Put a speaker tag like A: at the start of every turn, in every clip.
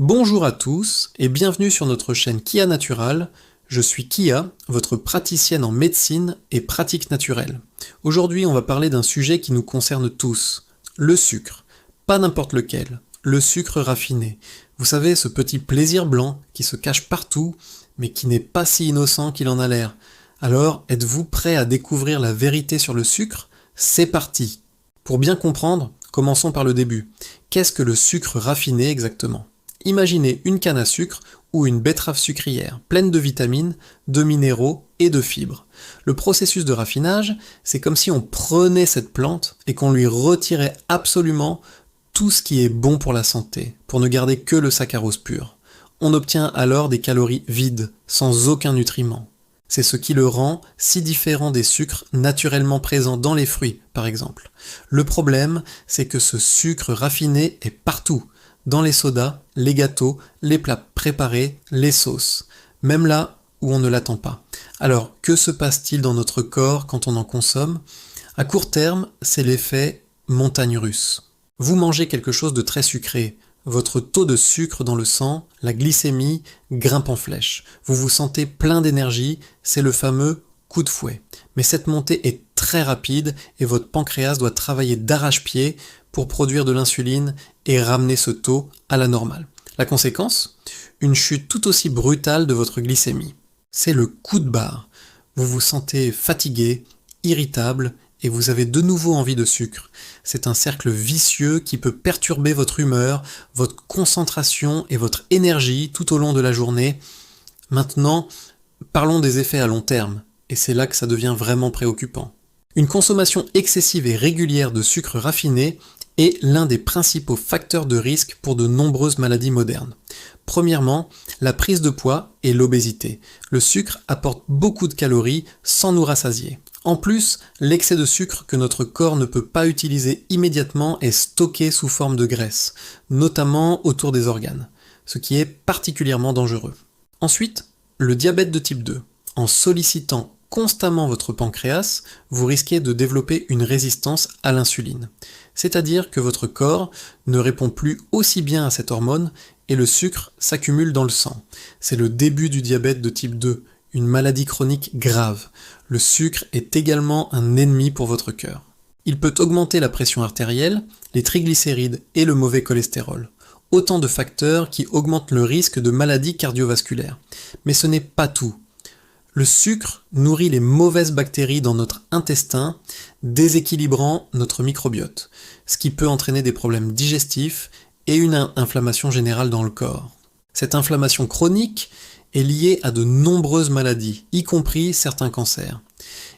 A: Bonjour à tous et bienvenue sur notre chaîne Kia Natural. Je suis Kia, votre praticienne en médecine et pratique naturelle. Aujourd'hui, on va parler d'un sujet qui nous concerne tous, le sucre. Pas n'importe lequel, le sucre raffiné. Vous savez, ce petit plaisir blanc qui se cache partout, mais qui n'est pas si innocent qu'il en a l'air. Alors, êtes-vous prêt à découvrir la vérité sur le sucre? C'est parti! Pour bien comprendre, commençons par le début. Qu'est-ce que le sucre raffiné exactement? Imaginez une canne à sucre ou une betterave sucrière, pleine de vitamines, de minéraux et de fibres. Le processus de raffinage, c'est comme si on prenait cette plante et qu'on lui retirait absolument tout ce qui est bon pour la santé, pour ne garder que le saccharose pur. On obtient alors des calories vides, sans aucun nutriment. C'est ce qui le rend si différent des sucres naturellement présents dans les fruits, par exemple. Le problème, c'est que ce sucre raffiné est partout, dans les sodas, les gâteaux, les plats préparés, les sauces, même là où on ne l'attend pas. Alors, que se passe-t-il dans notre corps quand on en consomme? À court terme, c'est l'effet montagne russe. Vous mangez quelque chose de très sucré, votre taux de sucre dans le sang, la glycémie, grimpe en flèche. Vous vous sentez plein d'énergie, c'est le fameux coup de fouet. Mais cette montée est très rapide et votre pancréas doit travailler d'arrache-pied pour produire de l'insuline et ramener ce taux à la normale. La conséquence? Une chute tout aussi brutale de votre glycémie. C'est le coup de barre. Vous vous sentez fatigué, irritable et vous avez de nouveau envie de sucre. C'est un cercle vicieux qui peut perturber votre humeur, votre concentration et votre énergie tout au long de la journée. Maintenant, parlons des effets à long terme, et c'est là que ça devient vraiment préoccupant. Une consommation excessive et régulière de sucre raffiné est l'un des principaux facteurs de risque pour de nombreuses maladies modernes. Premièrement, la prise de poids et l'obésité. Le sucre apporte beaucoup de calories sans nous rassasier. En plus, l'excès de sucre que notre corps ne peut pas utiliser immédiatement est stocké sous forme de graisse, notamment autour des organes, ce qui est particulièrement dangereux. Ensuite, le diabète de type 2. En sollicitant constamment votre pancréas, vous risquez de développer une résistance à l'insuline. C'est-à-dire que votre corps ne répond plus aussi bien à cette hormone et le sucre s'accumule dans le sang. C'est le début du diabète de type 2, une maladie chronique grave. Le sucre est également un ennemi pour votre cœur. Il peut augmenter la pression artérielle, les triglycérides et le mauvais cholestérol. Autant de facteurs qui augmentent le risque de maladies cardiovasculaires. Mais ce n'est pas tout. Le sucre nourrit les mauvaises bactéries dans notre intestin, déséquilibrant notre microbiote, ce qui peut entraîner des problèmes digestifs et une inflammation générale dans le corps. Cette inflammation chronique est liée à de nombreuses maladies, y compris certains cancers.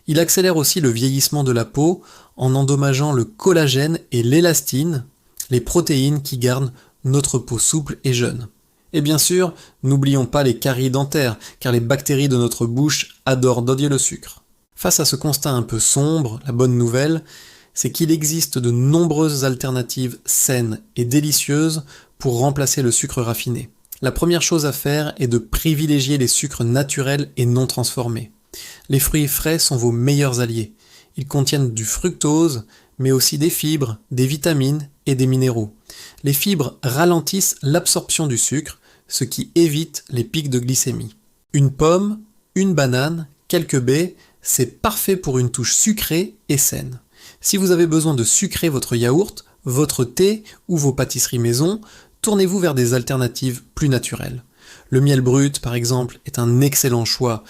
A: Il accélère aussi le vieillissement de la peau en endommageant le collagène et l'élastine, les protéines qui gardent notre peau souple et jeune. Et bien sûr, n'oublions pas les caries dentaires, car les bactéries de notre bouche adorent dodier le sucre. Face à ce constat un peu sombre, la bonne nouvelle, c'est qu'il existe de nombreuses alternatives saines et délicieuses pour remplacer le sucre raffiné. La première chose à faire est de privilégier les sucres naturels et non transformés. Les fruits frais sont vos meilleurs alliés. Ils contiennent du fructose, mais aussi des fibres, des vitamines et des minéraux. Les fibres ralentissent l'absorption du sucre, ce qui évite les pics de glycémie. Une pomme, une banane, quelques baies, c'est parfait pour une touche sucrée et saine. Si vous avez besoin de sucrer votre yaourt, votre thé ou vos pâtisseries maison, tournez-vous vers des alternatives plus naturelles. Le miel brut, par exemple, est un excellent choix.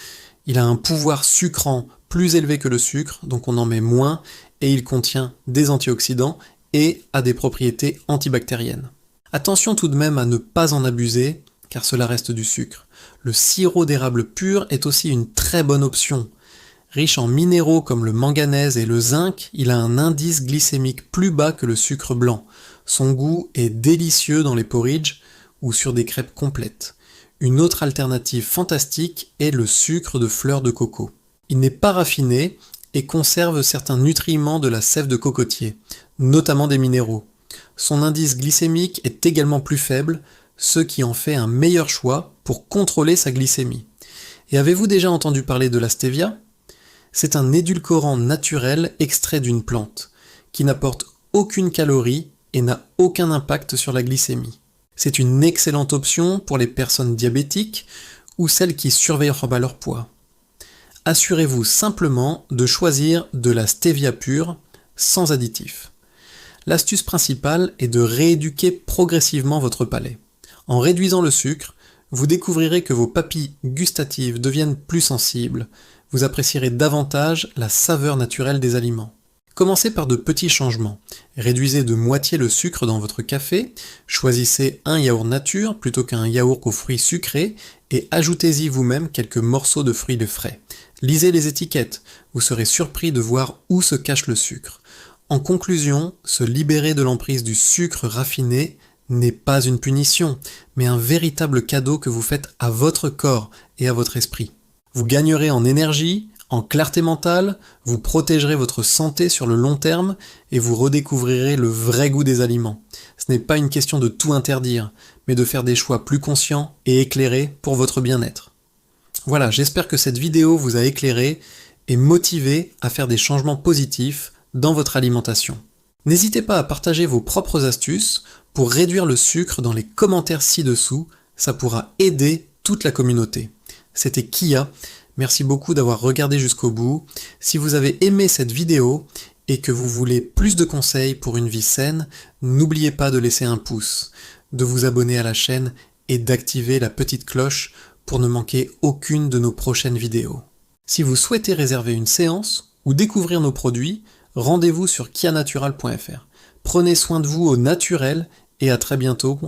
A: Il a un pouvoir sucrant plus élevé que le sucre, donc on en met moins, et il contient des antioxydants et a des propriétés antibactériennes. Attention tout de même à ne pas en abuser, car cela reste du sucre. Le sirop d'érable pur est aussi une très bonne option. Riche en minéraux comme le manganèse et le zinc, il a un indice glycémique plus bas que le sucre blanc. Son goût est délicieux dans les porridges ou sur des crêpes complètes. Une autre alternative fantastique est le sucre de fleur de coco. Il n'est pas raffiné et conserve certains nutriments de la sève de cocotier, notamment des minéraux. Son indice glycémique est également plus faible, ce qui en fait un meilleur choix pour contrôler sa glycémie. Et avez-vous déjà entendu parler de la stevia? C'est un édulcorant naturel extrait d'une plante, qui n'apporte aucune calorie et n'a aucun impact sur la glycémie. C'est une excellente option pour les personnes diabétiques ou celles qui surveillent leur poids. Assurez-vous simplement de choisir de la stevia pure, sans additifs. L'astuce principale est de rééduquer progressivement votre palais. En réduisant le sucre, vous découvrirez que vos papilles gustatives deviennent plus sensibles, vous apprécierez davantage la saveur naturelle des aliments. Commencez par de petits changements. Réduisez de moitié le sucre dans votre café, choisissez un yaourt nature plutôt qu'un yaourt aux fruits sucrés et ajoutez-y vous-même quelques morceaux de fruits frais. Lisez les étiquettes, vous serez surpris de voir où se cache le sucre. En conclusion, se libérer de l'emprise du sucre raffiné n'est pas une punition, mais un véritable cadeau que vous faites à votre corps et à votre esprit. Vous gagnerez en énergie, en clarté mentale, vous protégerez votre santé sur le long terme et vous redécouvrirez le vrai goût des aliments. Ce n'est pas une question de tout interdire, mais de faire des choix plus conscients et éclairés pour votre bien-être. Voilà, j'espère que cette vidéo vous a éclairé et motivé à faire des changements positifs dans votre alimentation. N'hésitez pas à partager vos propres astuces pour réduire le sucre dans les commentaires ci-dessous, ça pourra aider toute la communauté. C'était Kia, merci beaucoup d'avoir regardé jusqu'au bout. Si vous avez aimé cette vidéo et que vous voulez plus de conseils pour une vie saine, n'oubliez pas de laisser un pouce, de vous abonner à la chaîne et d'activer la petite cloche pour ne manquer aucune de nos prochaines vidéos. Si vous souhaitez réserver une séance ou découvrir nos produits, rendez-vous sur kianatural.fr. Prenez soin de vous au naturel et à très bientôt